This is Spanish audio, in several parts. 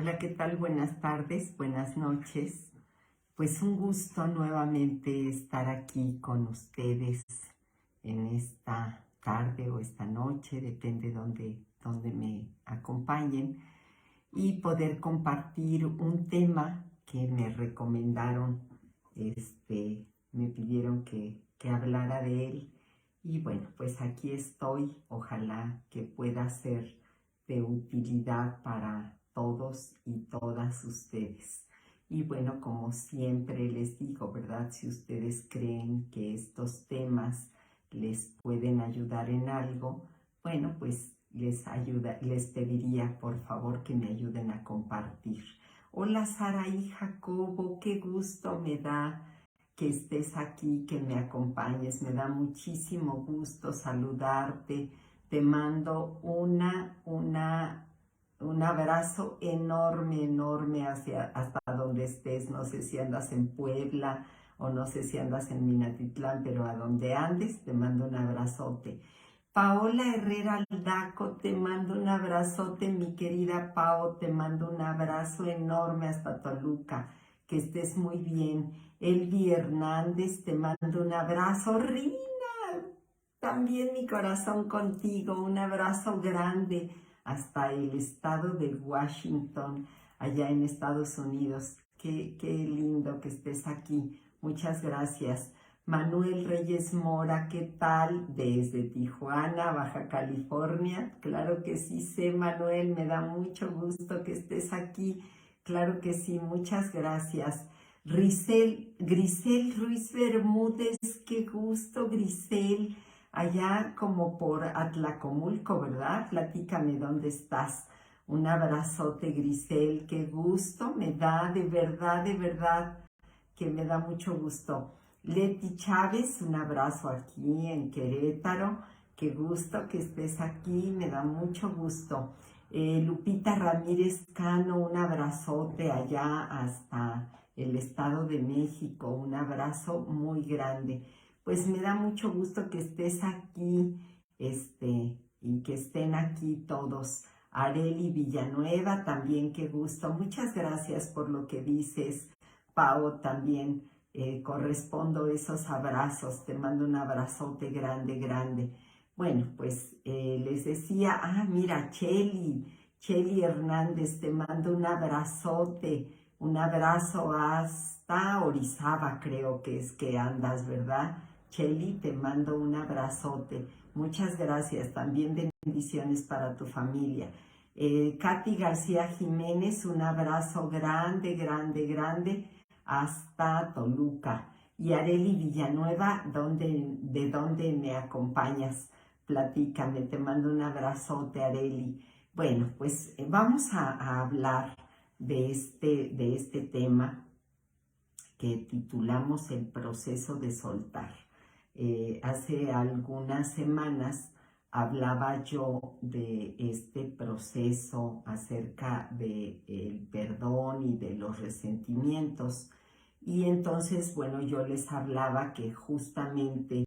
Hola, ¿qué tal? Buenas tardes, buenas noches. Pues un gusto nuevamente estar aquí con ustedes en esta tarde o esta noche, depende donde me acompañen, y poder compartir un tema que me recomendaron, me pidieron que hablara de él. Y bueno, pues aquí estoy, ojalá que pueda ser de utilidad para todos y todas ustedes. Y bueno, como siempre les digo, ¿verdad? Si ustedes creen que estos temas les pueden ayudar en algo, bueno, pues les pediría por favor que me ayuden a compartir. Hola Sara y Jacobo, qué gusto me da que estés aquí, que me acompañes, me da muchísimo gusto saludarte. Te mando un abrazo enorme, enorme hasta donde estés. No sé si andas en Puebla o no sé si andas en Minatitlán, pero a donde andes te mando un abrazote. Paola Herrera Aldaco, te mando un abrazote, mi querida Pao, te mando un abrazo enorme hasta Toluca, que estés muy bien. Elvi Hernández, te mando un abrazo. Rina, también mi corazón contigo, un abrazo grande hasta el estado de Washington, allá en Estados Unidos. Qué lindo que estés aquí. Muchas gracias. Manuel Reyes Mora, ¿qué tal? Desde Tijuana, Baja California. Claro que sí sé, Manuel, me da mucho gusto que estés aquí. Claro que sí, muchas gracias. Grisel Ruiz Bermúdez, qué gusto, Grisel, allá como por Atlacomulco, ¿verdad? Platícame dónde estás. Un abrazote, Grisel, qué gusto me da, de verdad, que me da mucho gusto. Leti Chávez, un abrazo aquí en Querétaro, qué gusto que estés aquí, me da mucho gusto. Lupita Ramírez Cano, un abrazote allá hasta el Estado de México, un abrazo muy grande. Pues me da mucho gusto que estés aquí, y que estén aquí todos. Areli Villanueva, también qué gusto. Muchas gracias por lo que dices. Pau, también correspondo esos abrazos. Te mando un abrazote grande, grande. Bueno, pues les decía, mira, Cheli Hernández, te mando un abrazote, un abrazo hasta Orizaba, creo que es que andas, ¿verdad? Cheli, te mando un abrazote. Muchas gracias, también bendiciones para tu familia. Katy García Jiménez, un abrazo grande, grande, grande hasta Toluca. Y Areli Villanueva, ¿de dónde me acompañas? Platícame, te mando un abrazote, Areli. Bueno, pues vamos a hablar de este tema que titulamos El proceso de soltar. Hace algunas semanas hablaba yo de este proceso acerca del perdón y de los resentimientos. Y entonces, bueno, yo les hablaba que justamente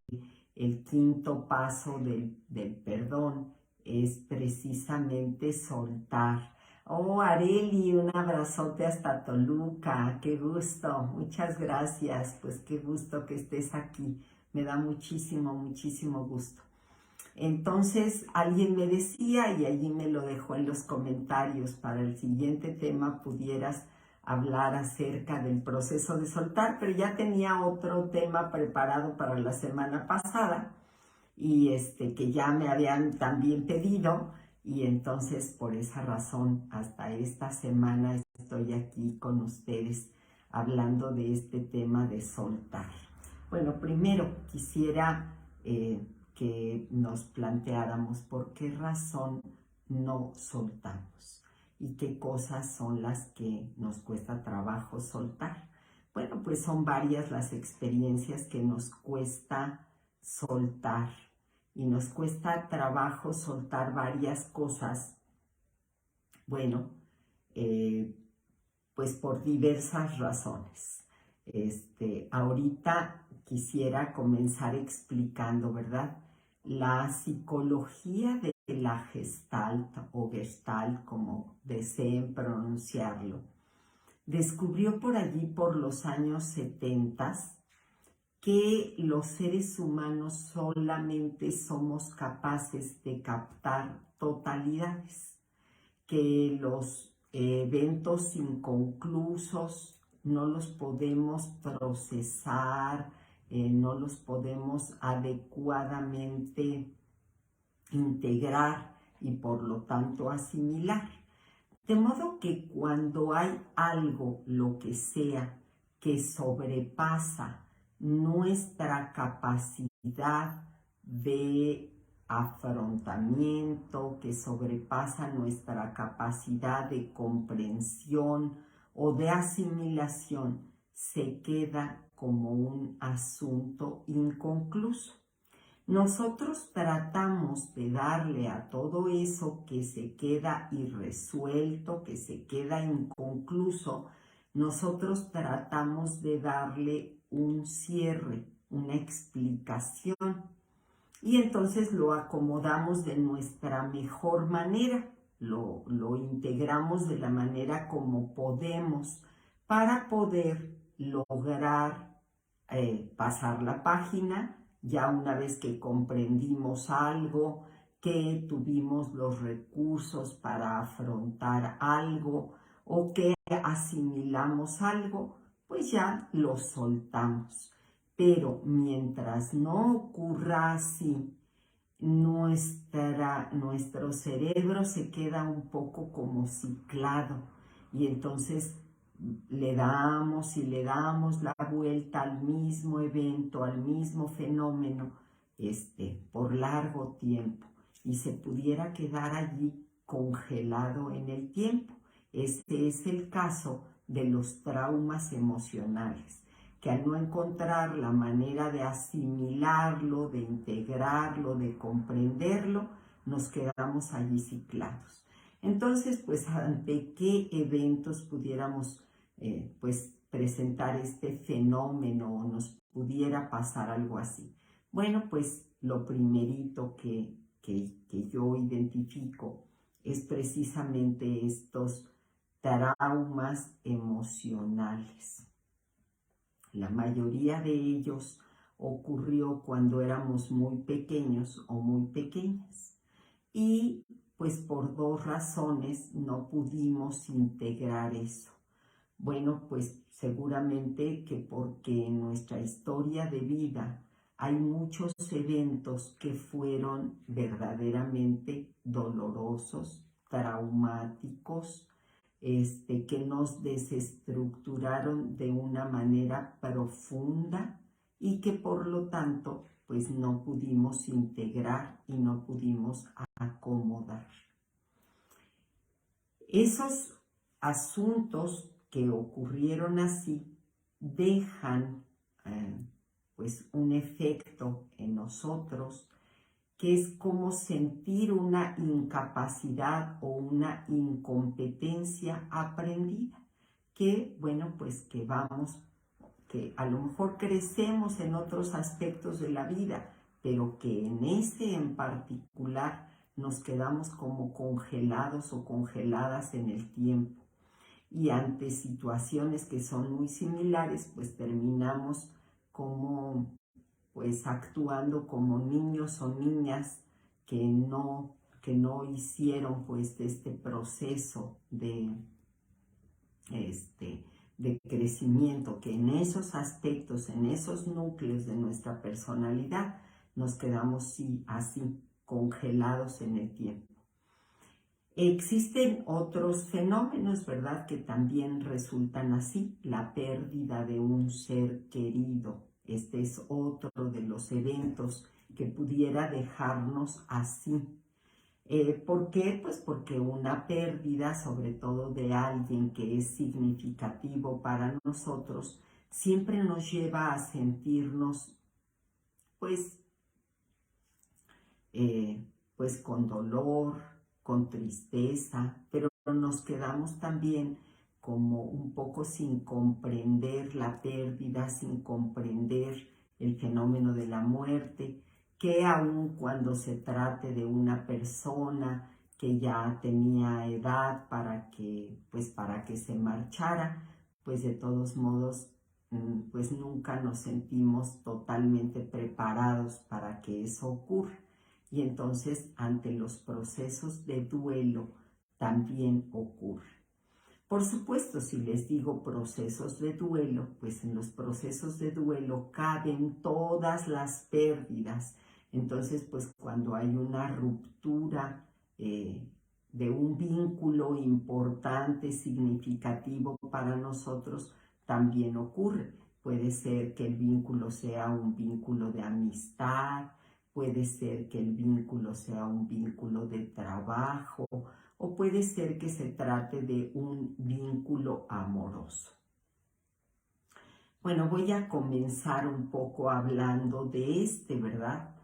el quinto paso del perdón es precisamente soltar. Oh, Areli, un abrazote hasta Toluca, qué gusto, muchas gracias, pues qué gusto que estés aquí, me da muchísimo, muchísimo gusto. Entonces, alguien me decía, y allí me lo dejó en los comentarios, para el siguiente tema pudieras hablar acerca del proceso de soltar, pero ya tenía otro tema preparado para la semana pasada, y que ya me habían también pedido, y entonces por esa razón hasta esta semana estoy aquí con ustedes hablando de este tema de soltar. Bueno, primero quisiera que nos planteáramos por qué razón no soltamos y qué cosas son las que nos cuesta trabajo soltar. Bueno, pues son varias las experiencias que nos cuesta soltar y nos cuesta trabajo soltar varias cosas. Bueno, eh, pues por diversas razones. Ahorita quisiera comenzar explicando, ¿verdad? La psicología la Gestalt o Gestalt, como deseen pronunciarlo, descubrió por allí por los años 70 que los seres humanos solamente somos capaces de captar totalidades, que los eventos inconclusos no los podemos procesar, no los podemos adecuadamente integrar y por lo tanto asimilar. De modo que cuando hay algo, lo que sea, que sobrepasa nuestra capacidad de afrontamiento, que sobrepasa nuestra capacidad de comprensión o de asimilación, se queda como un asunto inconcluso. Nosotros tratamos de darle a todo eso que se queda irresuelto, que se queda inconcluso, nosotros tratamos de darle un cierre, una explicación, y entonces lo acomodamos de nuestra mejor manera, lo integramos de la manera como podemos para poder lograr pasar la página. Ya una vez que comprendimos algo, que tuvimos los recursos para afrontar algo o que asimilamos algo, pues ya lo soltamos. Pero mientras no ocurra así, nuestro cerebro se queda un poco como ciclado y entonces le damos y le damos la vuelta al mismo evento, al mismo fenómeno, por largo tiempo y se pudiera quedar allí congelado en el tiempo. Este es el caso de los traumas emocionales, que al no encontrar la manera de asimilarlo, de integrarlo, de comprenderlo, nos quedamos allí ciclados. Entonces, pues, ¿ante qué eventos pudiéramos presentar este fenómeno o nos pudiera pasar algo así? Bueno, pues lo primerito que yo identifico es precisamente estos traumas emocionales. La mayoría de ellos ocurrió cuando éramos muy pequeños o muy pequeñas y pues por dos razones no pudimos integrar eso. Bueno, pues seguramente que porque en nuestra historia de vida hay muchos eventos que fueron verdaderamente dolorosos, traumáticos, que nos desestructuraron de una manera profunda y que por lo tanto pues no pudimos integrar y no pudimos acomodar. Esos asuntos que ocurrieron así dejan pues un efecto en nosotros que es como sentir una incapacidad o una incompetencia aprendida, que bueno, pues que a lo mejor crecemos en otros aspectos de la vida, pero que en ese en particular nos quedamos como congelados o congeladas en el tiempo. Y ante situaciones que son muy similares, pues terminamos como pues actuando como niños o niñas que no hicieron pues este proceso de crecimiento, que en esos aspectos, en esos núcleos de nuestra personalidad, nos quedamos así congelados en el tiempo. Existen otros fenómenos, ¿verdad?, que también resultan así. La pérdida de un ser querido. Este es otro de los eventos que pudiera dejarnos así. ¿Por qué? Pues porque una pérdida, sobre todo de alguien que es significativo para nosotros, siempre nos lleva a sentirnos, pues con dolor, con tristeza, pero nos quedamos también como un poco sin comprender la pérdida, sin comprender el fenómeno de la muerte, que aun cuando se trate de una persona que ya tenía edad para que se marchara, pues de todos modos, pues nunca nos sentimos totalmente preparados para que eso ocurra. Y entonces, ante los procesos de duelo, también ocurre. Por supuesto, si les digo procesos de duelo, pues en los procesos de duelo caben todas las pérdidas. Entonces, pues cuando hay una ruptura de un vínculo importante, significativo para nosotros, también ocurre. Puede ser que el vínculo sea un vínculo de amistad, puede ser que el vínculo sea un vínculo de trabajo, o puede ser que se trate de un vínculo amoroso. Bueno, voy a comenzar un poco hablando de ¿verdad?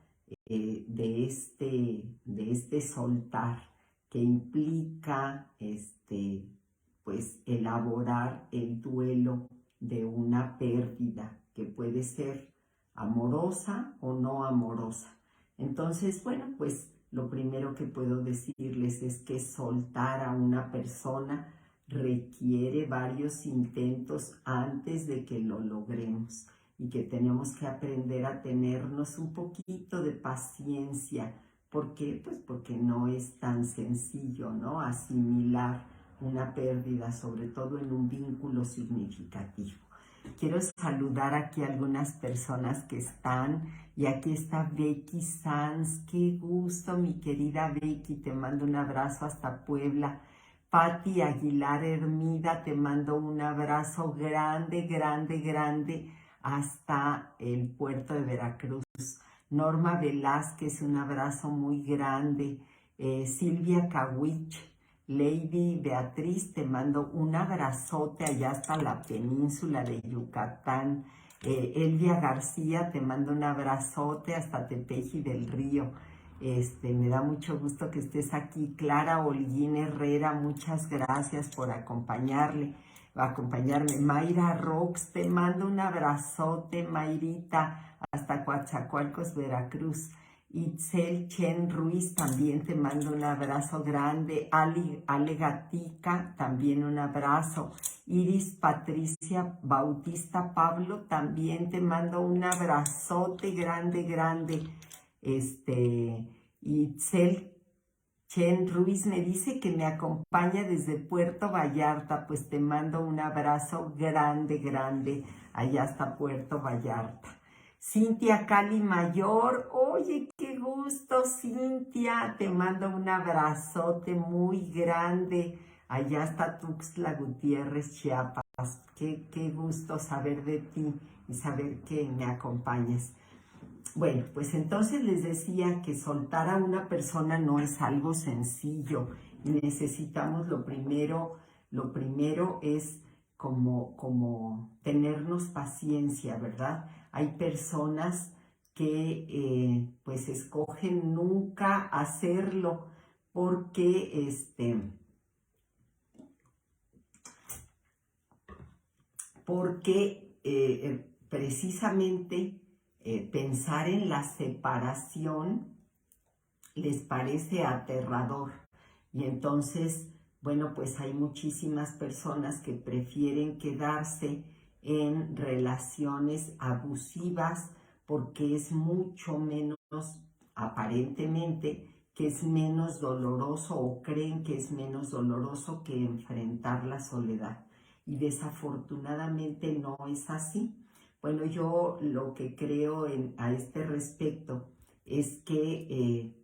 De este soltar que implica, pues, elaborar el duelo de una pérdida que puede ser amorosa o no amorosa. Entonces, bueno, pues lo primero que puedo decirles es que soltar a una persona requiere varios intentos antes de que lo logremos y que tenemos que aprender a tenernos un poquito de paciencia. ¿Por qué? Pues porque no es tan sencillo, ¿no? Asimilar una pérdida, sobre todo en un vínculo significativo. Quiero saludar aquí a algunas personas que están, y aquí está Becky Sanz. Qué gusto, mi querida Becky, te mando un abrazo hasta Puebla. Patti Aguilar Hermida, te mando un abrazo grande, grande, grande hasta el puerto de Veracruz. Norma Velázquez, un abrazo muy grande. Silvia Kawich, Lady Beatriz, te mando un abrazote allá hasta la península de Yucatán. Elvia García, te mando un abrazote hasta Tepeji del Río. Me da mucho gusto que estés aquí. Clara Holguín Herrera, muchas gracias por acompañarme. Mayra Rox, te mando un abrazote, Mayrita, hasta Coatzacoalcos, Veracruz. Itzel Chen Ruiz, también te mando un abrazo grande. Ale Gatica, también un abrazo. Iris Patricia Bautista Pablo, también te mando un abrazote grande, grande. Itzel Chen Ruiz me dice que me acompaña desde Puerto Vallarta, pues te mando un abrazo grande, grande, allá hasta Puerto Vallarta. Cintia Cali Mayor, oye, qué gusto, Cintia, te mando un abrazote muy grande, allá hasta Tuxtla Gutiérrez, Chiapas. Qué gusto saber de ti y saber que me acompañas. Bueno, pues entonces les decía que soltar a una persona no es algo sencillo y necesitamos lo primero es como tenernos paciencia, ¿verdad? Hay personas que pues escogen nunca hacerlo porque precisamente pensar en la separación les parece aterrador. Y entonces, bueno, pues hay muchísimas personas que prefieren quedarse en relaciones abusivas porque es mucho menos, aparentemente, que es menos doloroso, o creen que es menos doloroso que enfrentar la soledad. Y desafortunadamente no es así. Bueno, yo lo que creo a este respecto es que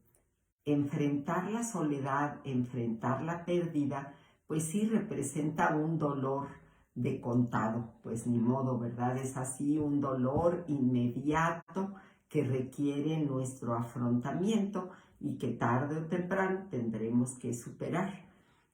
enfrentar la soledad, enfrentar la pérdida, pues sí representa un dolor de contado, pues ni modo, ¿verdad? Es así, un dolor inmediato que requiere nuestro afrontamiento y que tarde o temprano tendremos que superar.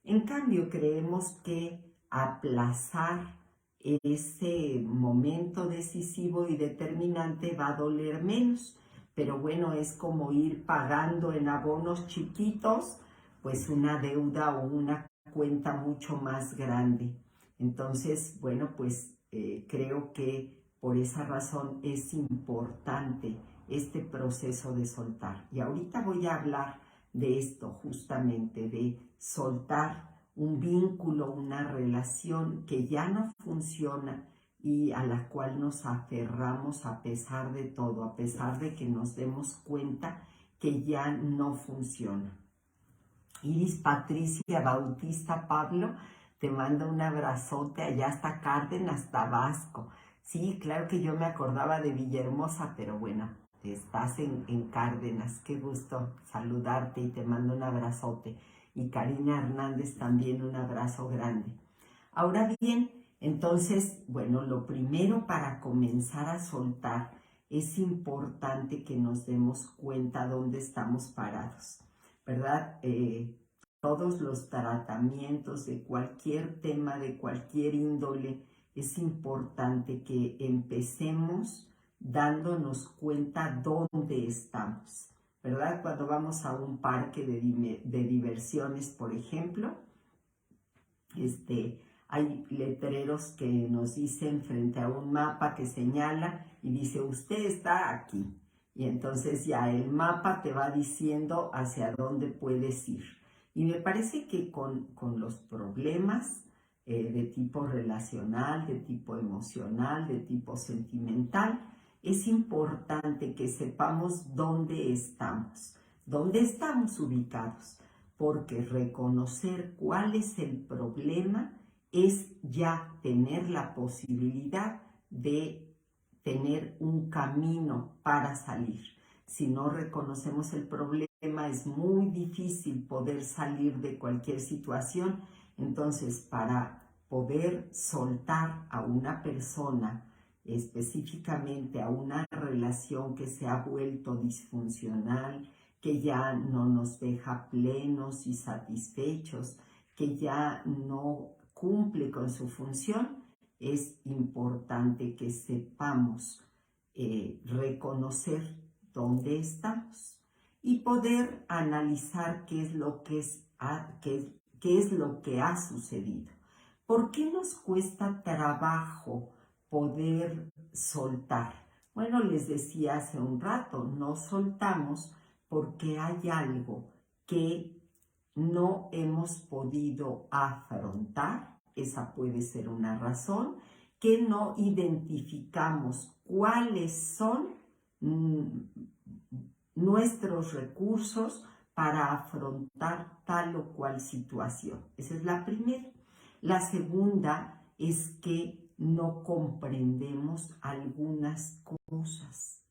En cambio, creemos que aplazar ese momento decisivo y determinante va a doler menos, pero bueno, es como ir pagando en abonos chiquitos, pues una deuda o una cuenta mucho más grande. Entonces, bueno, pues creo que por esa razón es importante este proceso de soltar. Y ahorita voy a hablar de esto justamente, de soltar un vínculo, una relación que ya no funciona y a la cual nos aferramos a pesar de todo, a pesar de que nos demos cuenta que ya no funciona. Iris Patricia Bautista Pablo, te mando un abrazote allá hasta Cárdenas, Tabasco. Sí, claro que yo me acordaba de Villahermosa, pero bueno, estás en Cárdenas. Qué gusto saludarte y te mando un abrazote. Y Karina Hernández también un abrazo grande. Ahora bien, entonces, bueno, lo primero para comenzar a soltar es importante que nos demos cuenta dónde estamos parados, ¿verdad? Todos los tratamientos de cualquier tema, de cualquier índole, es importante que empecemos dándonos cuenta dónde estamos, ¿verdad? Cuando vamos a un parque de diversiones, por ejemplo, hay letreros que nos dicen frente a un mapa que señala y dice, usted está aquí. Y entonces ya el mapa te va diciendo hacia dónde puedes ir. Y me parece que con los problemas de tipo relacional, de tipo emocional, de tipo sentimental, es importante que sepamos dónde estamos ubicados, porque reconocer cuál es el problema es ya tener la posibilidad de tener un camino para salir. Si no reconocemos el problema, es muy difícil poder salir de cualquier situación. Entonces, para poder soltar a una persona, específicamente a una relación que se ha vuelto disfuncional, que ya no nos deja plenos y satisfechos, que ya no cumple con su función, es importante que sepamos reconocer dónde estamos y poder analizar qué es lo que ha sucedido. ¿Por qué nos cuesta trabajo poder soltar? Bueno, les decía hace un rato, no soltamos porque hay algo que no hemos podido afrontar, esa puede ser una razón, que no identificamos cuáles son nuestros recursos para afrontar tal o cual situación. Esa es la primera. La segunda es que no comprendemos algunas cosas.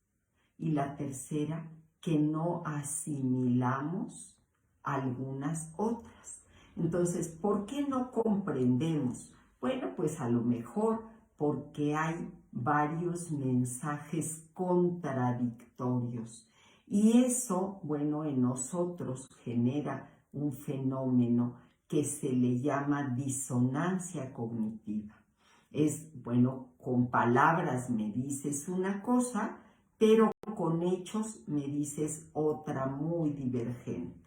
Y la tercera, que no asimilamos algunas otras. Entonces, ¿por qué no comprendemos? Bueno, pues a lo mejor porque hay varios mensajes contradictorios. Y eso, bueno, en nosotros genera un fenómeno que se le llama disonancia cognitiva. Es, bueno, con palabras me dices una cosa, pero con hechos me dices otra muy divergente,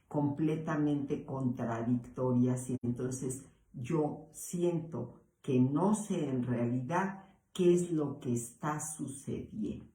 completamente contradictorias, y entonces yo siento que no sé en realidad qué es lo que está sucediendo.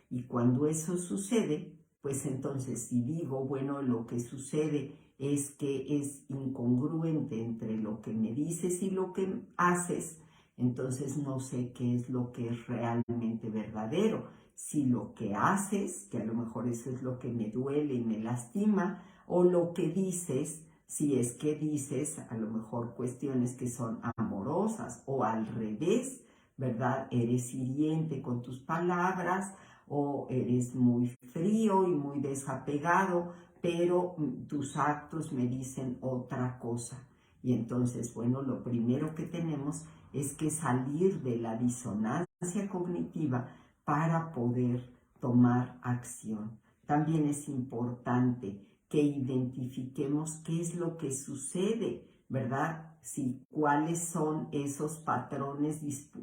Y cuando eso sucede, pues entonces si digo, bueno, lo que sucede es que es incongruente entre lo que me dices y lo que haces, entonces no sé qué es lo que es realmente verdadero. Si lo que haces, que a lo mejor eso es lo que me duele y me lastima, o lo que dices, si es que dices a lo mejor cuestiones que son amorosas, o al revés, ¿verdad? Eres hiriente con tus palabras, o eres muy frío y muy desapegado, pero tus actos me dicen otra cosa. Y entonces, bueno, lo primero que tenemos es que salir de la disonancia cognitiva para poder tomar acción. También es importante que identifiquemos qué es lo que sucede, ¿verdad? Cuáles son esos patrones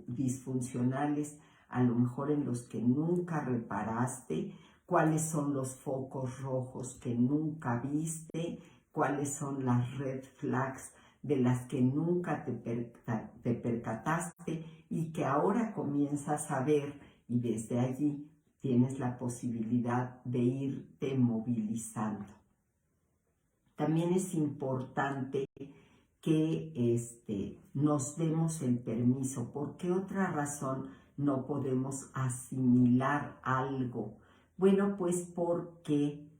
disfuncionales, a lo mejor en los que nunca reparaste, cuáles son los focos rojos que nunca viste, cuáles son las red flags de las que nunca te percataste y que ahora comienzas a ver, y desde allí tienes la posibilidad de irte movilizando. También es importante que nos demos el permiso. ¿Por qué otra razón no podemos asimilar algo? Bueno, pues porque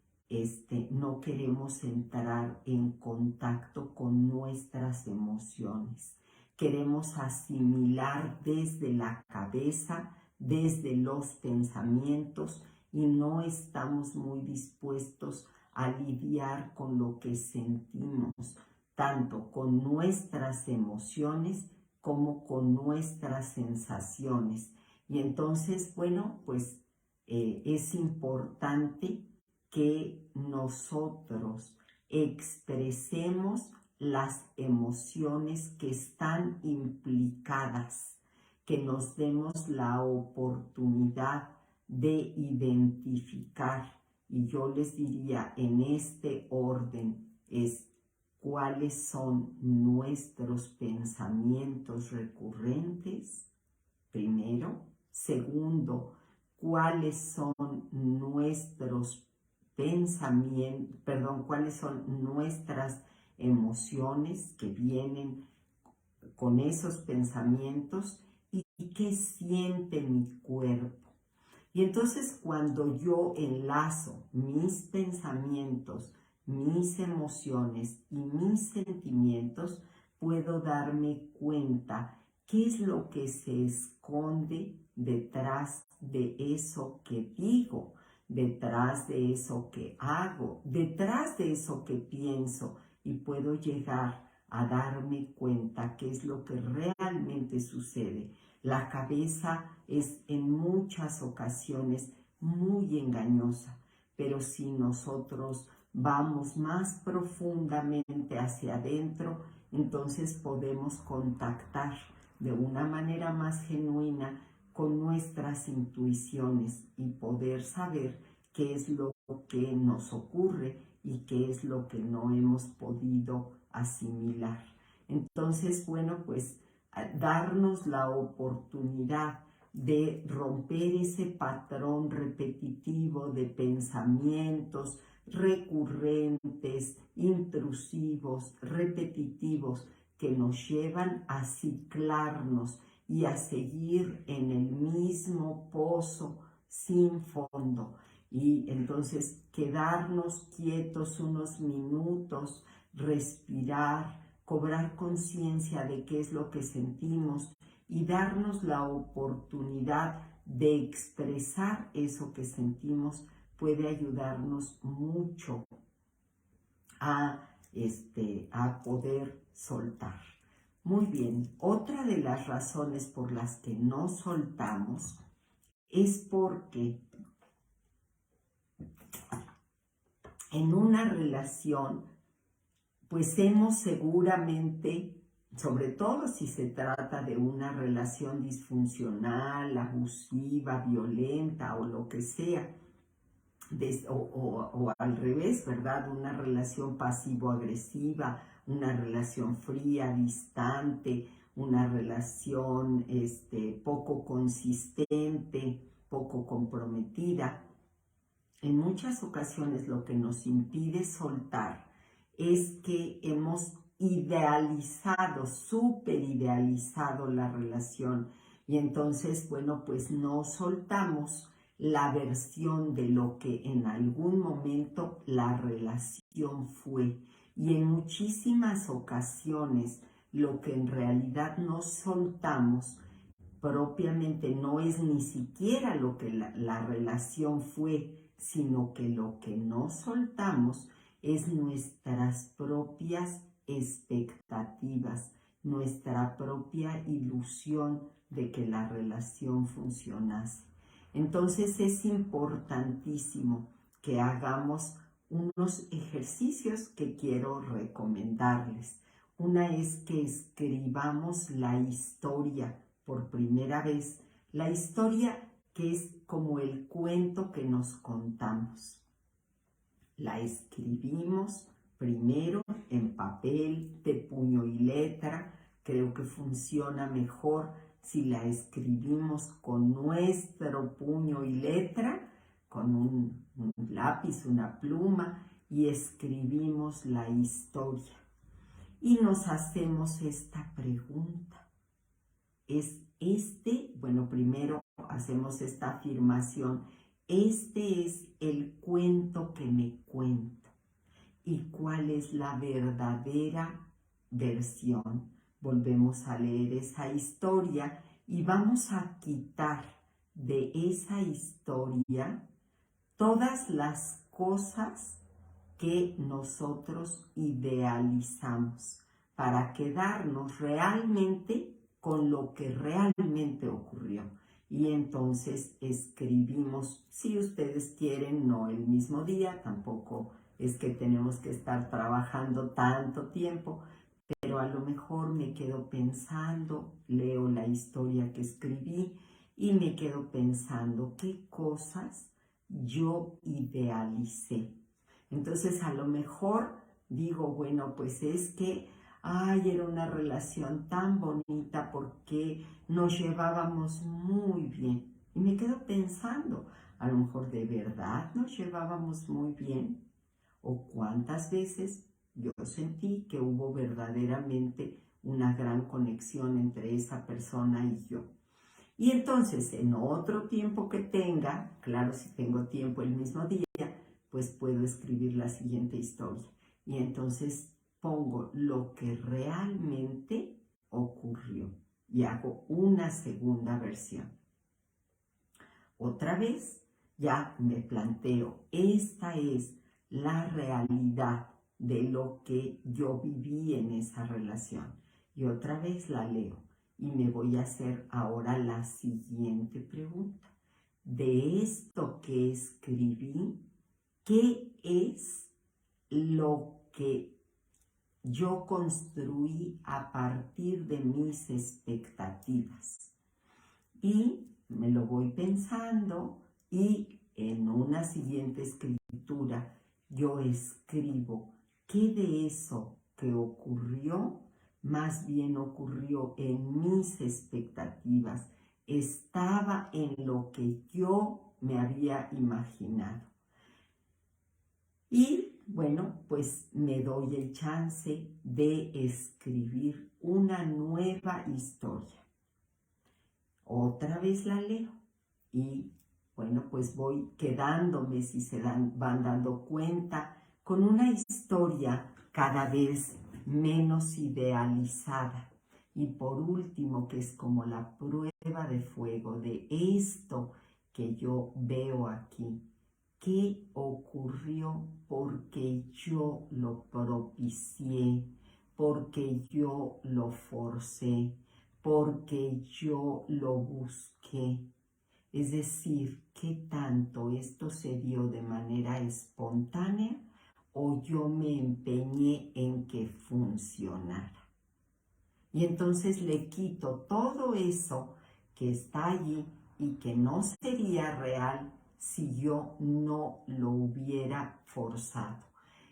no queremos entrar en contacto con nuestras emociones. Queremos asimilar desde la cabeza, desde los pensamientos, y no estamos muy dispuestos a lidiar con lo que sentimos, tanto con nuestras emociones como con nuestras sensaciones. Y entonces, bueno, pues es importante que nosotros expresemos las emociones que están implicadas, que nos demos la oportunidad de identificar. Y yo les diría en este orden es cuáles son nuestros pensamientos recurrentes, primero. Segundo, cuáles son nuestros cuáles son nuestras emociones que vienen con esos pensamientos y qué siente mi cuerpo. Y entonces cuando yo enlazo mis pensamientos, mis emociones y mis sentimientos, puedo darme cuenta qué es lo que se esconde detrás de eso que digo, detrás de eso que hago, detrás de eso que pienso, y puedo llegar a darme cuenta qué es lo que realmente sucede. La cabeza es en muchas ocasiones muy engañosa, pero si nosotros vamos más profundamente hacia adentro, entonces podemos contactar de una manera más genuina con nuestras intuiciones y poder saber qué es lo que nos ocurre y qué es lo que no hemos podido asimilar. Entonces, bueno, pues darnos la oportunidad de romper ese patrón repetitivo de pensamientos recurrentes, intrusivos, repetitivos, que nos llevan a ciclarnos y a seguir en el mismo pozo sin fondo. Y entonces quedarnos quietos unos minutos, respirar, cobrar conciencia de qué es lo que sentimos y darnos la oportunidad de expresar eso que sentimos puede ayudarnos mucho a poder soltar. Muy bien, otra de las razones por las que no soltamos es porque en una relación, pues hemos seguramente, sobre todo si se trata de una relación disfuncional, abusiva, violenta o lo que sea, o al revés, ¿verdad? Una relación pasivo-agresiva, una relación fría, distante, una relación poco consistente, poco comprometida. En muchas ocasiones lo que nos impide soltar es que hemos idealizado, superidealizado la relación, y entonces, bueno, pues no soltamos la versión de lo que en algún momento la relación fue. Y en muchísimas ocasiones lo que en realidad no soltamos propiamente no es ni siquiera lo que la relación fue, sino que lo que no soltamos es nuestras propias expectativas, nuestra propia ilusión de que la relación funcionase. Entonces es importantísimo que hagamos unos ejercicios que quiero recomendarles. Una es que escribamos la historia por primera vez, la historia que es como el cuento que nos contamos. La escribimos primero en papel, de puño y letra. Creo que funciona mejor si la escribimos con nuestro puño y letra, con un lápiz, una pluma, y escribimos la historia. Y nos hacemos esta pregunta. Bueno, primero hacemos esta afirmación. Este es el cuento que me cuento. ¿Y cuál es la verdadera versión? Volvemos a leer esa historia y vamos a quitar de esa historia todas las cosas que nosotros idealizamos para quedarnos realmente con lo que realmente ocurrió. Y entonces escribimos, si ustedes quieren, no el mismo día, tampoco es que tenemos que estar trabajando tanto tiempo, pero a lo mejor me quedo pensando, leo la historia que escribí y me quedo pensando qué cosas yo idealicé. Entonces a lo mejor digo, bueno, pues es que, era una relación tan bonita porque nos llevábamos muy bien. Y me quedo pensando, a lo mejor de verdad nos llevábamos muy bien. ¿O cuántas veces yo sentí que hubo verdaderamente una gran conexión entre esa persona y yo? Y entonces, en otro tiempo que tenga, claro, si tengo tiempo el mismo día, pues puedo escribir la siguiente historia. Y entonces pongo lo que realmente ocurrió y hago una segunda versión. Otra vez ya me planteo, esta es la realidad de lo que yo viví en esa relación. Y otra vez la leo y me voy a hacer ahora la siguiente pregunta. De esto que escribí, ¿qué es lo que yo construí a partir de mis expectativas? Y me lo voy pensando y en una siguiente escritura yo escribo qué de eso que ocurrió más bien ocurrió en mis expectativas, estaba en lo que yo me había imaginado. Y bueno, pues me doy el chance de escribir una nueva historia. Otra vez la leo y bueno, pues voy quedándome, si van dando cuenta, con una historia cada vez menos idealizada. Y por último, que es como la prueba de fuego de esto que yo veo aquí, ¿qué ocurrió porque yo lo propicié, porque yo lo forcé, porque yo lo busqué? Es decir, ¿qué tanto esto se dio de manera espontánea o yo me empeñé en que funcionara? Y entonces le quito todo eso que está allí y que no sería real si yo no lo hubiera forzado.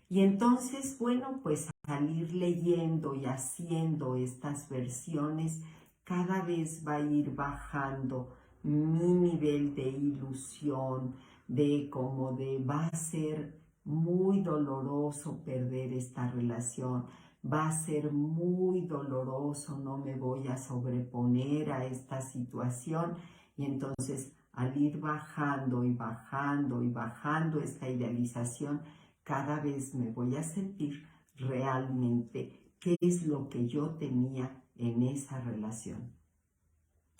Y entonces, bueno, pues al ir leyendo y haciendo estas versiones, cada vez va a ir bajando mi nivel de ilusión, va a ser muy doloroso perder esta relación, va a ser muy doloroso, no me voy a sobreponer a esta situación. Y entonces al ir bajando y bajando y bajando esta idealización, cada vez me voy a sentir realmente qué es lo que yo tenía en esa relación.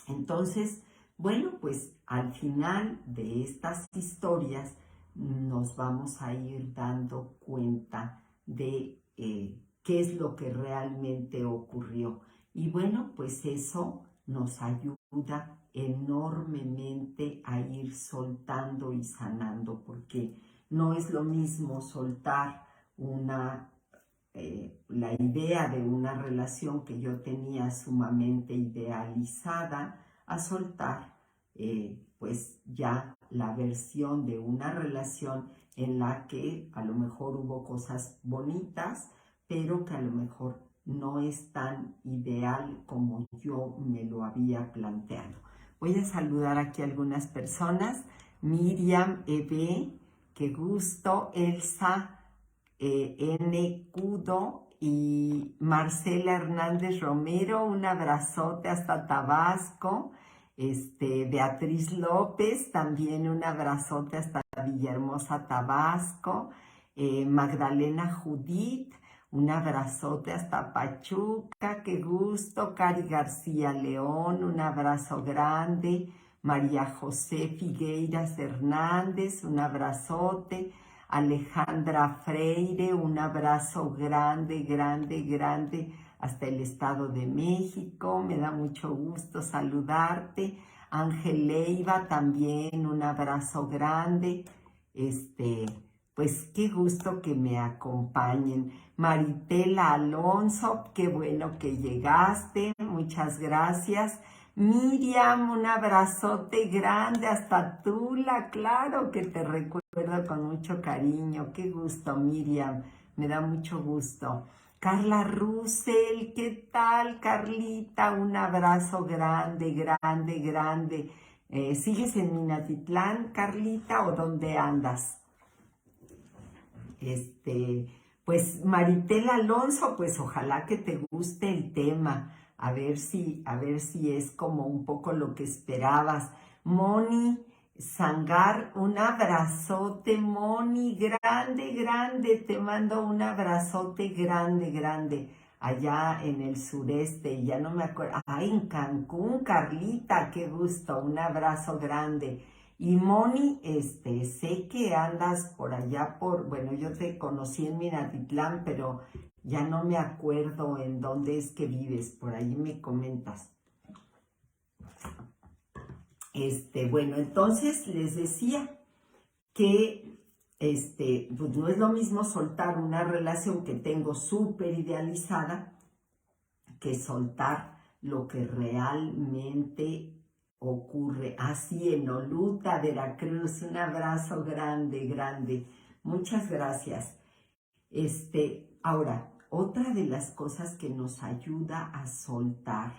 Entonces, bueno, pues al final de estas historias nos vamos a ir dando cuenta de qué es lo que realmente ocurrió. Y bueno, pues eso nos ayuda enormemente a ir soltando y sanando, porque no es lo mismo soltar la idea de una relación que yo tenía sumamente idealizada a soltar pues ya la versión de una relación en la que a lo mejor hubo cosas bonitas, pero que a lo mejor no es tan ideal como yo me lo había planteado. Voy a saludar aquí a algunas personas. Miriam, Eve, qué gusto. Elsa, N. Cudo y Marcela Hernández Romero, un abrazote hasta Tabasco. Beatriz López, también un abrazote hasta Villahermosa, Tabasco. Magdalena Judith, un abrazote hasta Pachuca, qué gusto. Cari García León, un abrazo grande. María José Figueiras Hernández, un abrazote. Alejandra Freire, un abrazo grande, grande, grande hasta el Estado de México. Me da mucho gusto saludarte. Ángel Leiva también, un abrazo grande. Pues qué gusto que me acompañen. Maritela Alonso, qué bueno que llegaste, muchas gracias. Miriam, un abrazote grande hasta Tula, claro que te recuerdo con mucho cariño. Qué gusto, Miriam, me da mucho gusto. Carla Russell, ¿qué tal, Carlita? Un abrazo grande, grande, grande. ¿Sigues en Minatitlán, Carlita, o dónde andas? Pues Maritel Alonso, pues ojalá que te guste el tema, a ver si es como un poco lo que esperabas. Moni Sangar, un abrazote, Moni, grande, grande, te mando un abrazote grande, grande, allá en el sureste, ya no me acuerdo, en Cancún, Carlita, qué gusto, un abrazo grande. Y Moni, sé que andas por allá bueno, yo te conocí en Minatitlán, pero ya no me acuerdo en dónde es que vives, por ahí me comentas. Bueno, entonces les decía que, pues no es lo mismo soltar una relación que tengo súper idealizada que soltar lo que realmente ocurre. Así en Oluta, Veracruz, un abrazo grande, grande. Muchas gracias. Ahora, otra de las cosas que nos ayuda a soltar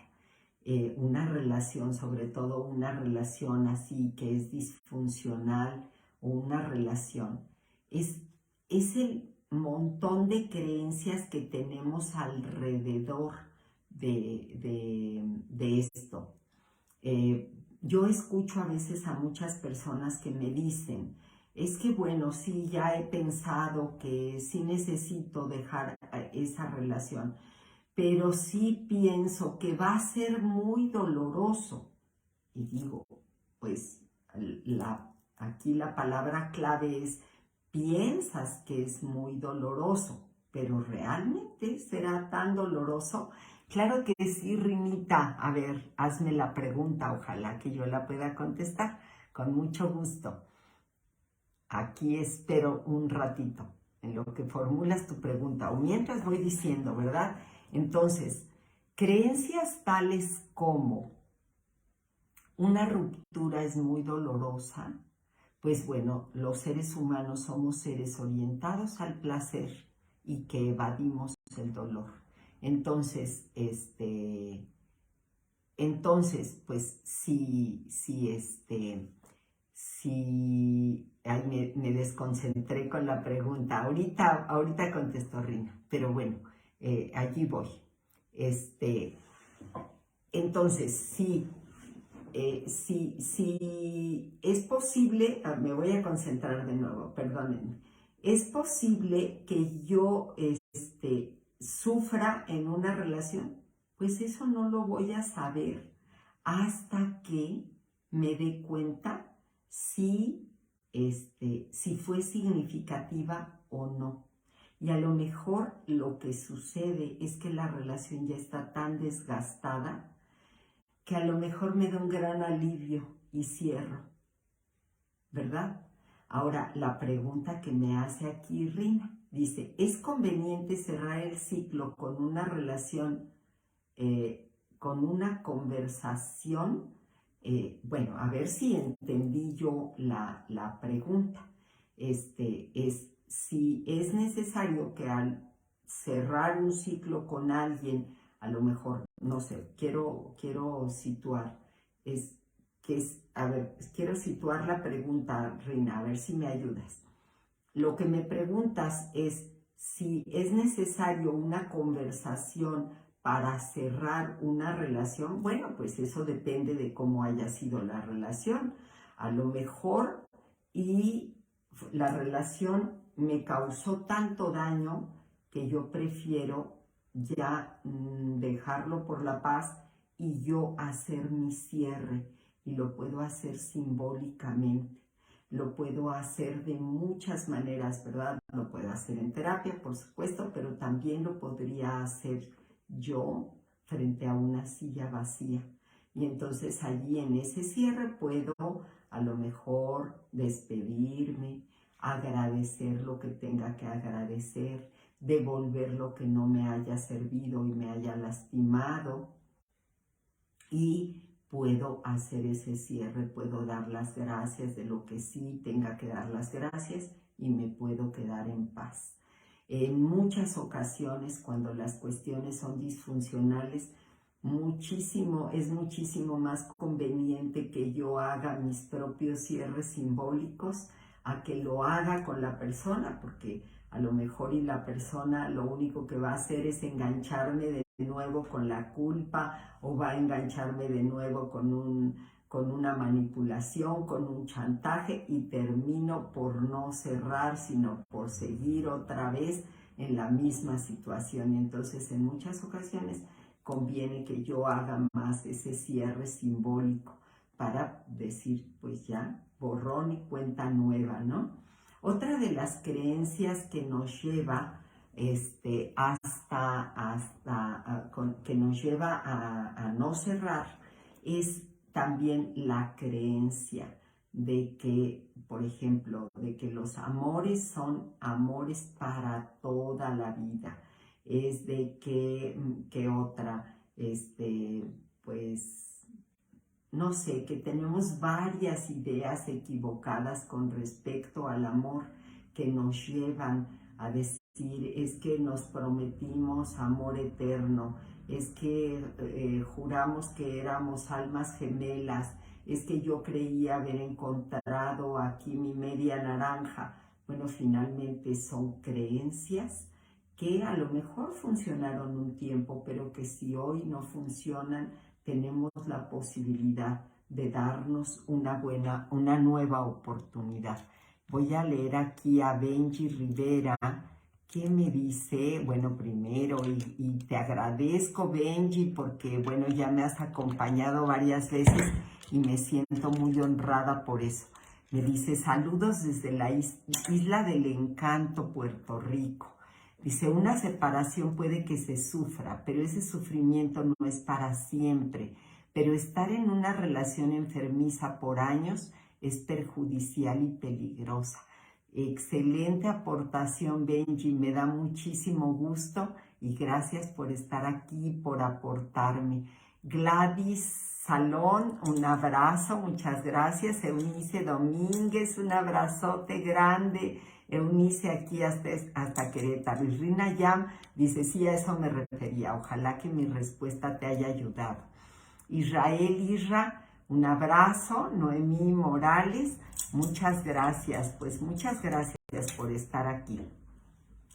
una relación, sobre todo una relación así que es disfuncional o una relación, es el montón de creencias que tenemos alrededor de esto. Yo escucho a veces a muchas personas que me dicen, es que bueno, sí, ya he pensado que sí necesito dejar esa relación, pero sí pienso que va a ser muy doloroso. Y digo, pues aquí la palabra clave es, piensas que es muy doloroso, pero ¿realmente será tan doloroso? Claro que sí, Rinita. A ver, hazme la pregunta, ojalá que yo la pueda contestar con mucho gusto. Aquí espero un ratito en lo que formulas tu pregunta o mientras voy diciendo, ¿verdad? Entonces, creencias tales como una ruptura es muy dolorosa, pues bueno, los seres humanos somos seres orientados al placer y que evadimos el dolor. Entonces, pues ay, me desconcentré con la pregunta. Ahorita contesto, Rina, pero bueno, allí voy. Entonces, si es posible, me voy a concentrar de nuevo, perdónenme. Es posible que yo sufra en una relación, pues eso no lo voy a saber hasta que me dé cuenta si fue significativa o no. Y a lo mejor lo que sucede es que la relación ya está tan desgastada que a lo mejor me da un gran alivio y cierro, ¿verdad? Ahora, la pregunta que me hace aquí Rina, dice, ¿es conveniente cerrar el ciclo con una relación, con una conversación? Bueno, a ver si entendí yo la pregunta. Si es necesario que al cerrar un ciclo con alguien, a lo mejor, no sé, quiero situar, a ver, quiero situar la pregunta, Rina, a ver si me ayudas. Lo que me preguntas es si es necesario una conversación para cerrar una relación. Bueno, pues eso depende de cómo haya sido la relación. A lo mejor y la relación me causó tanto daño que yo prefiero ya dejarlo por la paz y yo hacer mi cierre, y lo puedo hacer simbólicamente. Lo puedo hacer de muchas maneras, ¿verdad? Lo puedo hacer en terapia, por supuesto, pero también lo podría hacer yo frente a una silla vacía. Y entonces allí en ese cierre puedo a lo mejor despedirme, agradecer lo que tenga que agradecer, devolver lo que no me haya servido y me haya lastimado, y puedo hacer ese cierre, puedo dar las gracias de lo que sí tenga que dar las gracias y me puedo quedar en paz. En muchas ocasiones, cuando las cuestiones son disfuncionales, es muchísimo más conveniente que yo haga mis propios cierres simbólicos a que lo haga con la persona, porque a lo mejor y la persona lo único que va a hacer es engancharme de nuevo con la culpa, o va a engancharme de nuevo con una manipulación, con un chantaje, y termino por no cerrar, sino por seguir otra vez en la misma situación. Y entonces en muchas ocasiones conviene que yo haga más ese cierre simbólico para decir, pues ya, borrón y cuenta nueva, ¿no? Otra de las creencias que nos lleva que nos lleva a no cerrar es también la creencia de que, por ejemplo, de que los amores son amores para toda la vida. Es de que otra, pues, no sé, que tenemos varias ideas equivocadas con respecto al amor que nos llevan a decir, es que nos prometimos amor eterno, es que juramos que éramos almas gemelas, es que yo creía haber encontrado aquí mi media naranja. Bueno, finalmente son creencias que a lo mejor funcionaron un tiempo, pero que si hoy no funcionan, tenemos la posibilidad de darnos una nueva oportunidad. Voy a leer aquí a Benji Rivera, que me dice, bueno, primero, y te agradezco, Benji, porque, bueno, ya me has acompañado varias veces y me siento muy honrada por eso. Me dice, saludos desde la Isla del Encanto, Puerto Rico. Dice, una separación puede que se sufra, pero ese sufrimiento no es para siempre. Pero estar en una relación enfermiza por años es perjudicial y peligrosa. Excelente aportación, Benji, me da muchísimo gusto y gracias por estar aquí, por aportarme. Gladys Salón, un abrazo, muchas gracias. Eunice Domínguez, un abrazote grande. Eunice aquí hasta Querétaro. Y Rina Yam dice, sí, a eso me refería. Ojalá que mi respuesta te haya ayudado. Israel Isra, un abrazo. Noemí Morales, muchas gracias. Pues muchas gracias por estar aquí.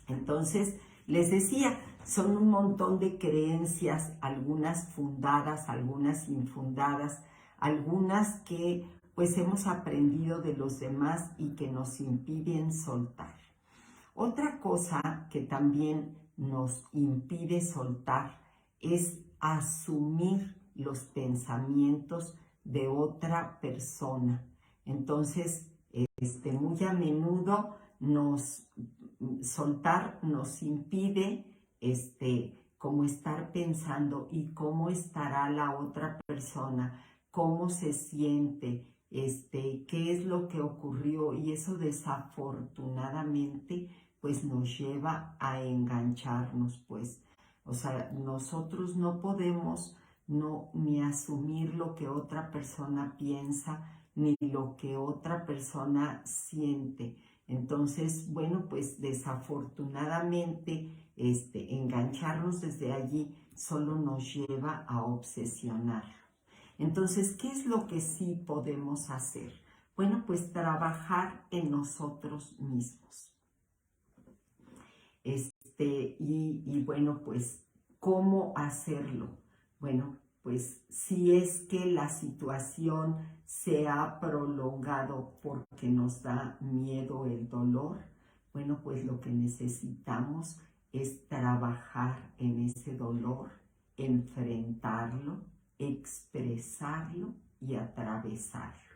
Entonces, les decía, son un montón de creencias, algunas fundadas, algunas infundadas, algunas que pues hemos aprendido de los demás y que nos impiden soltar. Otra cosa que también nos impide soltar es asumir los pensamientos de otra persona. Entonces, muy a menudo soltar nos impide como estar pensando y cómo estará la otra persona, cómo se siente, qué es lo que ocurrió, y eso desafortunadamente pues nos lleva a engancharnos, pues, o sea, nosotros no podemos ni asumir lo que otra persona piensa, ni lo que otra persona siente. Entonces, bueno, pues desafortunadamente engancharnos desde allí solo nos lleva a obsesionar. Entonces, ¿qué es lo que sí podemos hacer? Bueno, pues trabajar en nosotros mismos. Y bueno, pues, ¿cómo hacerlo? Bueno, pues si es que la situación se ha prolongado porque nos da miedo el dolor, bueno, pues lo que necesitamos es trabajar en ese dolor, enfrentarlo, expresarlo y atravesarlo.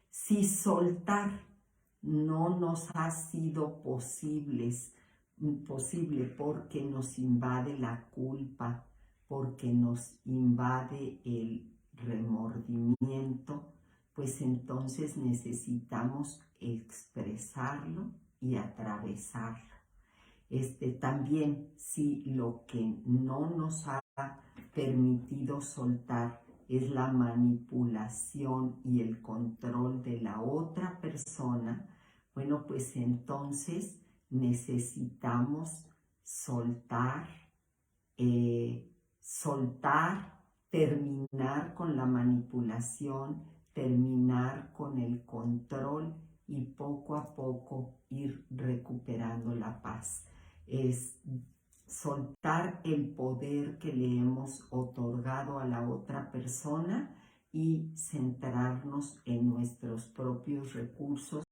Si soltar no nos ha sido posible porque nos invade la culpa, porque nos invade el remordimiento, pues entonces necesitamos expresarlo y atravesarlo. También si lo que no nos ha permitido soltar es la manipulación y el control de la otra persona, bueno, pues entonces necesitamos soltar, terminar con la manipulación, terminar con el control y poco a poco ir recuperando la paz. Es soltar el poder que le hemos otorgado a la otra persona y centrarnos en nuestros propios recursos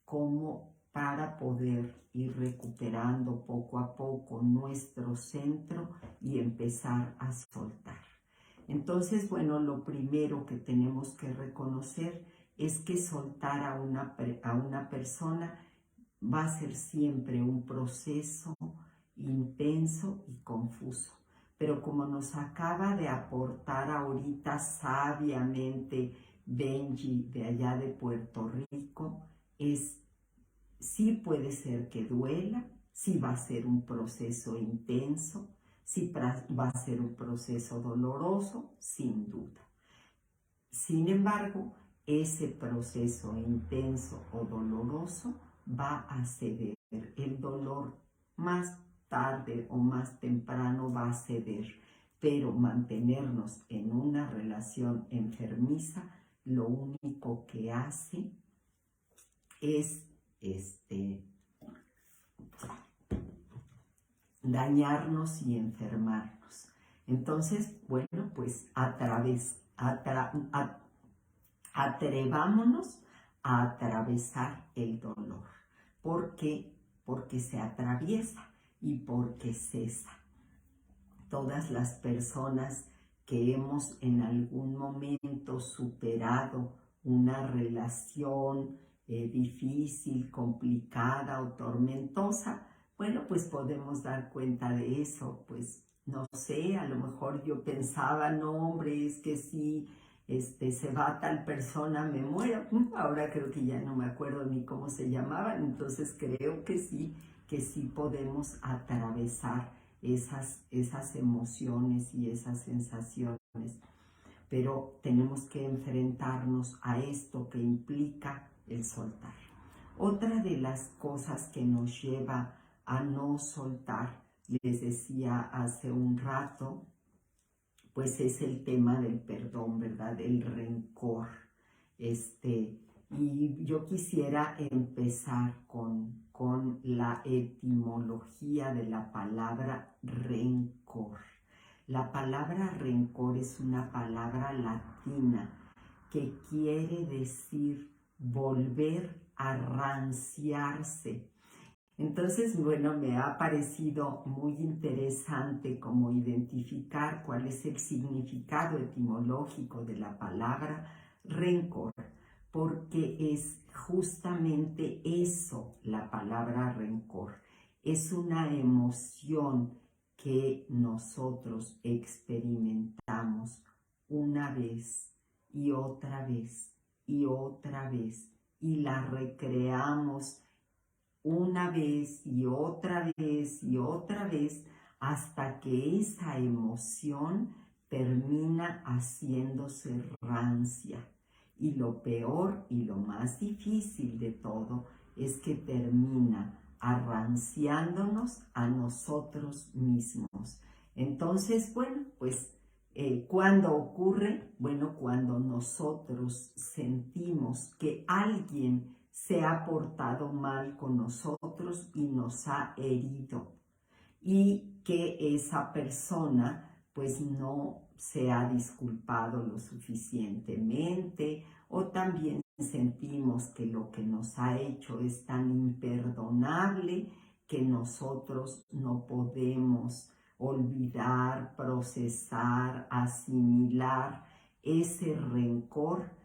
como para poder ir recuperando poco a poco nuestro centro y empezar a soltar. Entonces, bueno, lo primero que tenemos que reconocer es que soltar a una persona va a ser siempre un proceso intenso y confuso. Pero como nos acaba de aportar ahorita sabiamente Benji de allá de Puerto Rico, sí puede ser que duela, sí va a ser un proceso intenso, sí va a ser un proceso doloroso, sin duda. Sin embargo, ese proceso intenso o doloroso va a ceder. El dolor más tarde o más temprano va a ceder, pero mantenernos en una relación enfermiza lo único que hace es dañarnos y enfermarnos. Entonces, bueno, pues atrevámonos a atravesar el dolor. ¿Por qué? Porque se atraviesa y porque cesa. Todas las personas que hemos en algún momento superado una relación difícil, complicada o tormentosa, bueno, pues podemos dar cuenta de eso. Pues no sé, a lo mejor yo pensaba, no hombre, es que si se va tal persona, me muero. Ahora creo que ya no me acuerdo ni cómo se llamaban, entonces creo que sí podemos atravesar esas emociones y esas sensaciones, pero tenemos que enfrentarnos a esto que implica el soltar. Otra de las cosas que nos lleva a no soltar, les decía hace un rato, pues es el tema del perdón, ¿verdad? El rencor. Y yo quisiera empezar con la etimología de la palabra rencor. La palabra rencor es una palabra latina que quiere decir volver a ranciarse. Entonces, bueno, me ha parecido muy interesante como identificar cuál es el significado etimológico de la palabra rencor, porque es justamente eso, la palabra rencor. Es una emoción que nosotros experimentamos una vez y otra vez y otra vez y la recreamos una vez y otra vez y otra vez hasta que esa emoción termina haciéndose rancia. Y lo peor y lo más difícil de todo es que termina arranciándonos a nosotros mismos. Entonces, bueno, pues, ¿cuándo ocurre? Bueno, cuando nosotros sentimos que alguien se ha portado mal con nosotros y nos ha herido, y que esa persona pues no se ha disculpado lo suficientemente, o también sentimos que lo que nos ha hecho es tan imperdonable que nosotros no podemos olvidar, procesar, asimilar ese rencor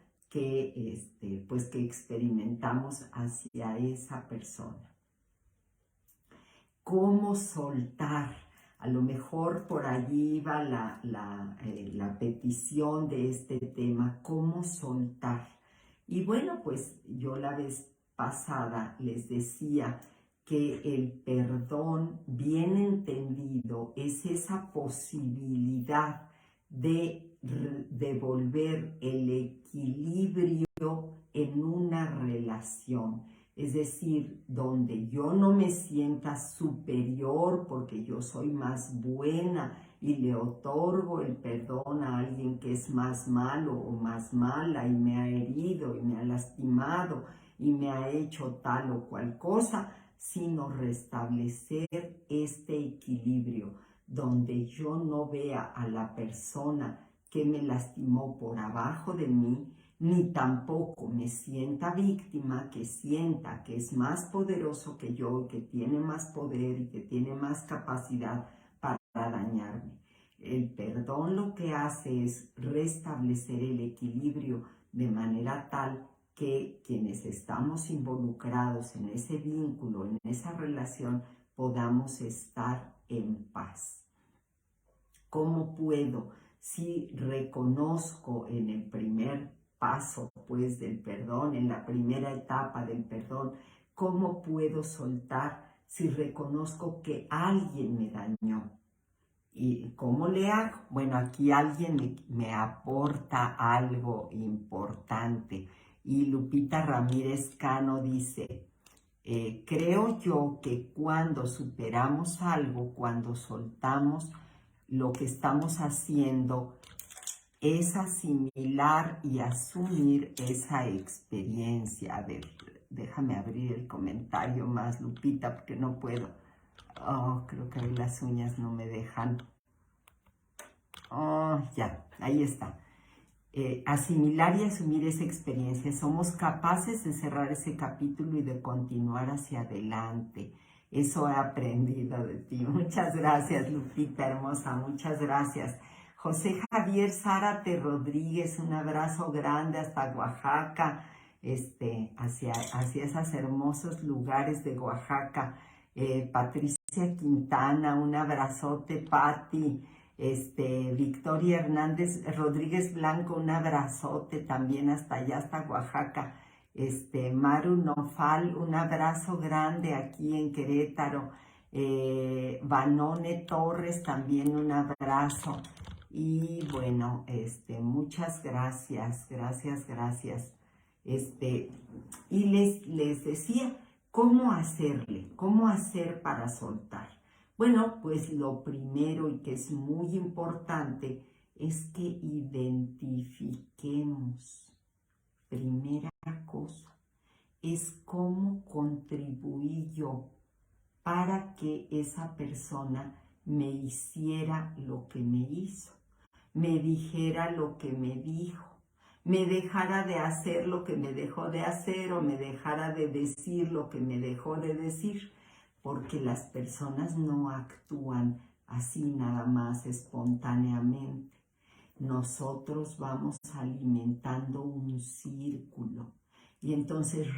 pues que experimentamos hacia esa persona. ¿Cómo soltar? A lo mejor por allí va la petición de este tema, ¿cómo soltar? Y bueno, pues yo la vez pasada les decía que el perdón bien entendido es esa posibilidad de devolver el equilibrio en una relación. Es decir, donde yo no me sienta superior porque yo soy más buena y le otorgo el perdón a alguien que es más malo o más mala y me ha herido y me ha lastimado y me ha hecho tal o cual cosa, sino restablecer este equilibrio donde yo no vea a la persona que me lastimó por abajo de mí, ni tampoco me sienta víctima, que sienta que es más poderoso que yo, que tiene más poder y que tiene más capacidad para dañarme. El perdón lo que hace es restablecer el equilibrio de manera tal que quienes estamos involucrados en ese vínculo, en esa relación, podamos estar en paz. ¿Cómo puedo? Si reconozco en el primer paso, pues, del perdón, en la primera etapa del perdón, ¿cómo puedo soltar si reconozco que alguien me dañó? ¿Y cómo le hago? Bueno, aquí alguien me aporta algo importante. Y Lupita Ramírez Cano dice, creo yo que cuando superamos algo, cuando soltamos, lo que estamos haciendo es asimilar y asumir esa experiencia. A ver, déjame abrir el comentario más, Lupita, porque no puedo. Oh, creo que las uñas no me dejan. Oh, ya, ahí está. Asimilar y asumir esa experiencia. Somos capaces de cerrar ese capítulo y de continuar hacia adelante. Eso he aprendido de ti. Muchas gracias, Lupita hermosa, muchas gracias. José Javier Zárate Rodríguez, un abrazo grande hasta Oaxaca, hacia esos hermosos lugares de Oaxaca. Patricia Quintana, un abrazote, Patti. Victoria Hernández Rodríguez Blanco, un abrazote también hasta allá, hasta Oaxaca. Maru Nofal, un abrazo grande aquí en Querétaro. Vanone Torres, también un abrazo. Y bueno, muchas gracias, gracias. Y les decía, ¿cómo hacerle? ¿Cómo hacer para soltar? Bueno, pues lo primero y que es muy importante es que identifiquemos. Primera cosa es cómo contribuí yo para que esa persona me hiciera lo que me hizo, me dijera lo que me dijo, me dejara de hacer lo que me dejó de hacer o me dejara de decir lo que me dejó de decir. Porque las personas no actúan así nada más espontáneamente. Nosotros vamos alimentando un círculo. Y entonces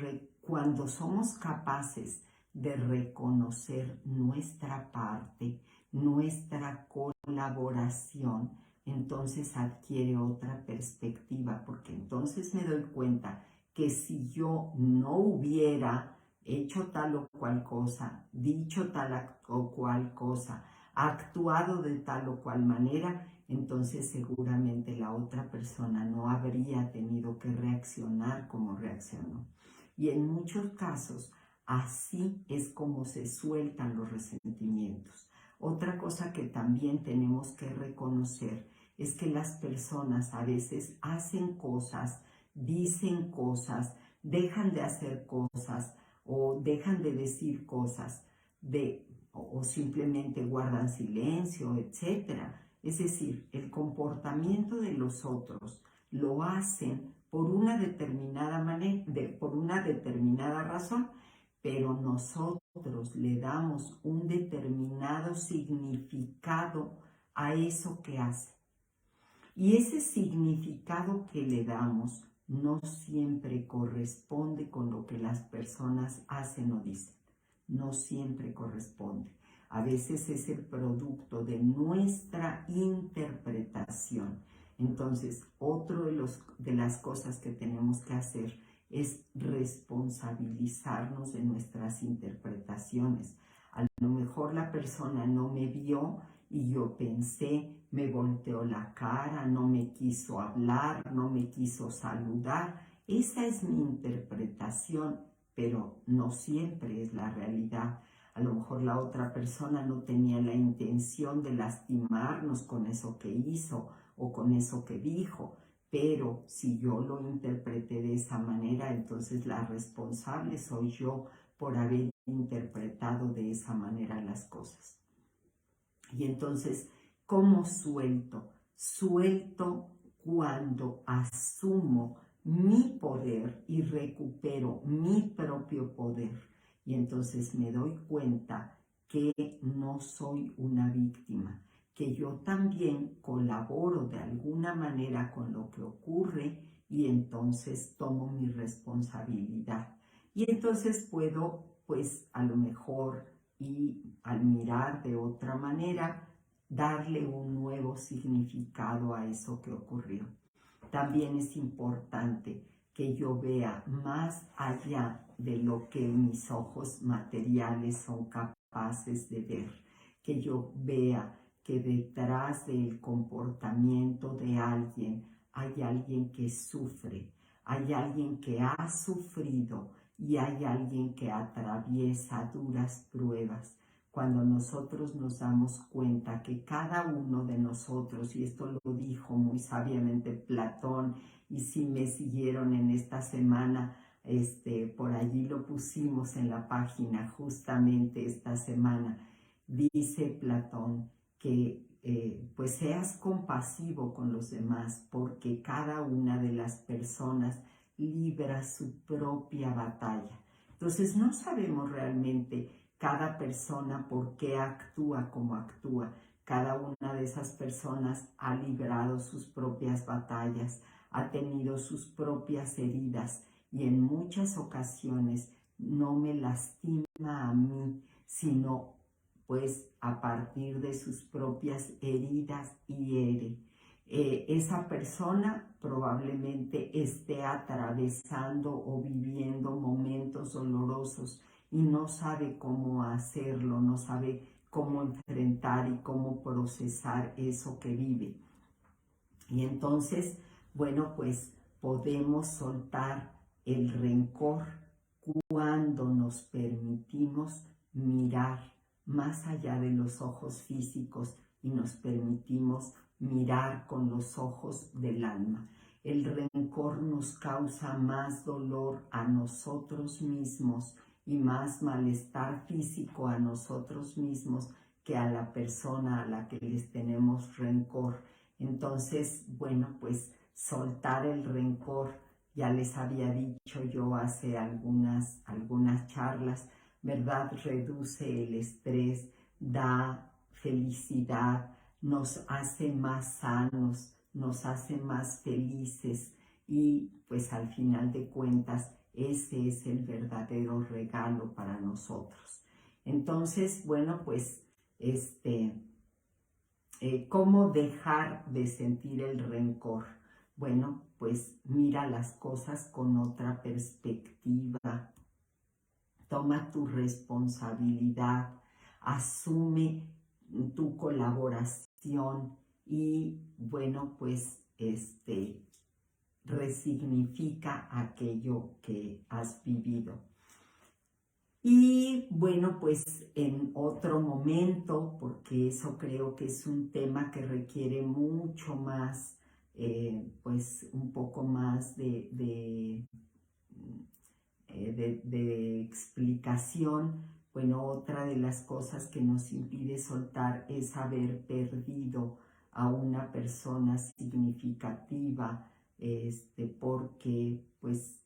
cuando somos capaces de reconocer nuestra parte, nuestra colaboración, entonces adquiere otra perspectiva, porque entonces me doy cuenta que si yo no hubiera hecho tal o cual cosa, dicho tal o cual cosa, actuado de tal o cual manera, entonces seguramente la otra persona no habría tenido que reaccionar como reaccionó. Y en muchos casos Así es como se sueltan los resentimientos. Otra cosa que también tenemos que reconocer es que las personas a veces hacen cosas, dicen cosas, dejan de hacer cosas o dejan de decir cosas o simplemente guardan silencio, etc. Es decir, el comportamiento de los otros lo hacen por una determinada manera, por una determinada razón, pero nosotros le damos un determinado significado a eso que hace. Y ese significado que le damos no siempre corresponde con lo que las personas hacen o dicen. No siempre corresponde. A veces es el producto de nuestra interpretación. Entonces, otro de las cosas que tenemos que hacer es responsabilizarnos de nuestras interpretaciones. A lo mejor la persona no me vio y yo pensé, me volteó la cara, no me quiso hablar, no me quiso saludar. Esa es mi interpretación, pero no siempre es la realidad. A lo mejor la otra persona no tenía la intención de lastimarnos con eso que hizo o con eso que dijo, pero si yo lo interpreté de esa manera, entonces la responsable soy yo por haber interpretado de esa manera las cosas. Y entonces, ¿cómo suelto? Suelto cuando asumo mi poder y recupero mi propio poder. Y entonces me doy cuenta que no soy una víctima, que yo también colaboro de alguna manera con lo que ocurre y entonces tomo mi responsabilidad. Y entonces puedo, pues a lo mejor, y al mirar de otra manera, darle un nuevo significado a eso que ocurrió. También es importante que yo vea más allá de lo que mis ojos materiales son capaces de ver, que yo vea que detrás del comportamiento de alguien hay alguien que sufre, hay alguien que ha sufrido y hay alguien que atraviesa duras pruebas. Cuando nosotros nos damos cuenta que cada uno de nosotros, y esto lo dijo muy sabiamente Platón, y si me siguieron en esta semana, por allí lo pusimos en la página justamente esta semana, dice Platón que pues seas compasivo con los demás porque cada una de las personas libra su propia batalla. Entonces no sabemos realmente cada persona por qué actúa como actúa. Cada una de esas personas ha librado sus propias batallas, ha tenido sus propias heridas y en muchas ocasiones no me lastima a mí, sino pues a partir de sus propias heridas hiere. Esa persona probablemente esté atravesando o viviendo momentos dolorosos y no sabe cómo hacerlo, no sabe cómo enfrentar y cómo procesar eso que vive. Y entonces, bueno, pues podemos soltar el rencor cuando nos permitimos mirar más allá de los ojos físicos y nos permitimos mirar con los ojos del alma. El rencor nos causa más dolor a nosotros mismos y más malestar físico a nosotros mismos que a la persona a la que les tenemos rencor. Entonces, bueno, pues soltar el rencor, ya les había dicho yo hace algunas charlas, ¿verdad? Reduce el estrés, da felicidad, nos hace más sanos, nos hace más felices y pues al final de cuentas ese es el verdadero regalo para nosotros. Entonces, bueno, pues ¿cómo dejar de sentir el rencor? Bueno, pues mira las cosas con otra perspectiva. Toma tu responsabilidad, asume tu colaboración y, bueno, pues resignifica aquello que has vivido. Y bueno, pues en otro momento, porque eso creo que es un tema que requiere mucho más, pues un poco más de explicación. Bueno, otra de las cosas que nos impide soltar es haber perdido a una persona significativa, porque pues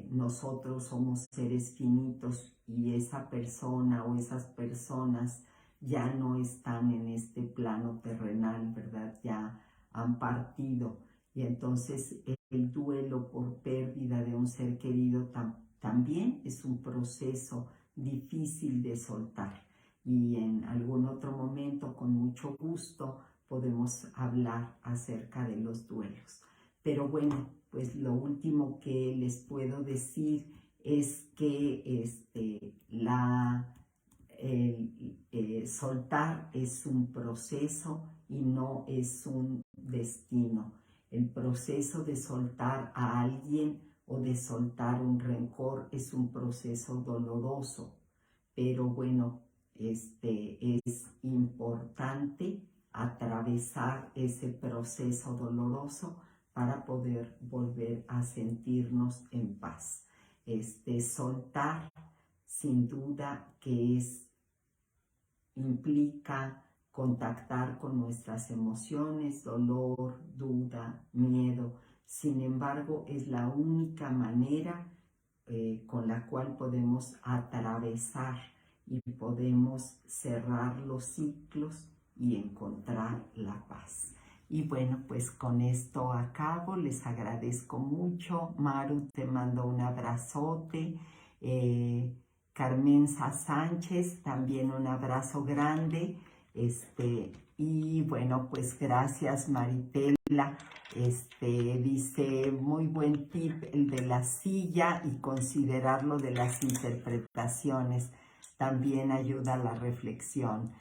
nosotros somos seres finitos y esa persona o esas personas ya no están en este plano terrenal, ¿verdad? Ya han partido. Y entonces el duelo por pérdida de un ser querido también es un proceso difícil de soltar. Y en algún otro momento, con mucho gusto, podemos hablar acerca de los duelos. Pero bueno, pues lo último que les puedo decir es que soltar es un proceso y no es un destino. El proceso de soltar a alguien o de soltar un rencor es un proceso doloroso, pero bueno, es importante atravesar ese proceso doloroso para poder volver a sentirnos en paz. Soltar, sin duda, que implica contactar con nuestras emociones, dolor, duda, miedo. Sin embargo, es la única manera con la cual podemos atravesar y podemos cerrar los ciclos y encontrar la paz. Y bueno, pues con esto acabo. Les agradezco mucho. Maru, te mando un abrazote. Carmenza Sánchez, también un abrazo grande. Y bueno, pues gracias Maritela. Dice, muy buen tip el de la silla y considerarlo de las interpretaciones. También ayuda a la reflexión.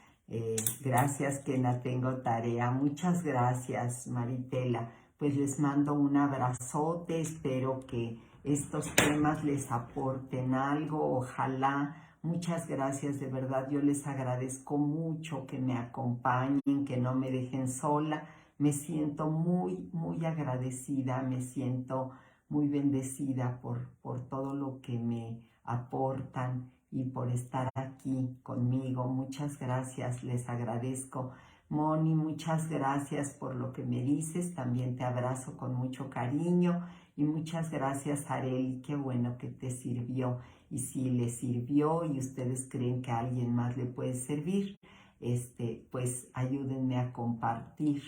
Gracias, Kena, tengo tarea. Muchas gracias, Maritela. Pues les mando un abrazote, espero que estos temas les aporten algo, ojalá. Muchas gracias, de verdad, yo les agradezco mucho que me acompañen, que no me dejen sola. Me siento muy, muy agradecida, me siento muy bendecida por todo lo que me aportan y por estar aquí conmigo. Muchas gracias, les agradezco. Moni, muchas gracias por lo que me dices, también te abrazo con mucho cariño y muchas gracias, Areli, qué bueno que te sirvió. Y si le sirvió y ustedes creen que a alguien más le puede servir, pues ayúdenme a compartir.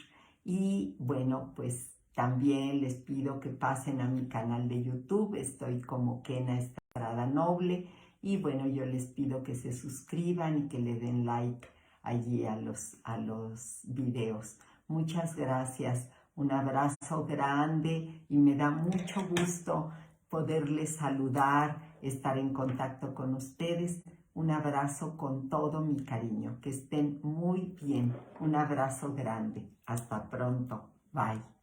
Y bueno, pues también les pido que pasen a mi canal de YouTube, estoy como Kena Estrada Noble. Y bueno, yo les pido que se suscriban y que le den like allí a los videos. Muchas gracias, un abrazo grande y me da mucho gusto poderles saludar, estar en contacto con ustedes. Un abrazo con todo mi cariño, que estén muy bien. Un abrazo grande. Hasta pronto. Bye.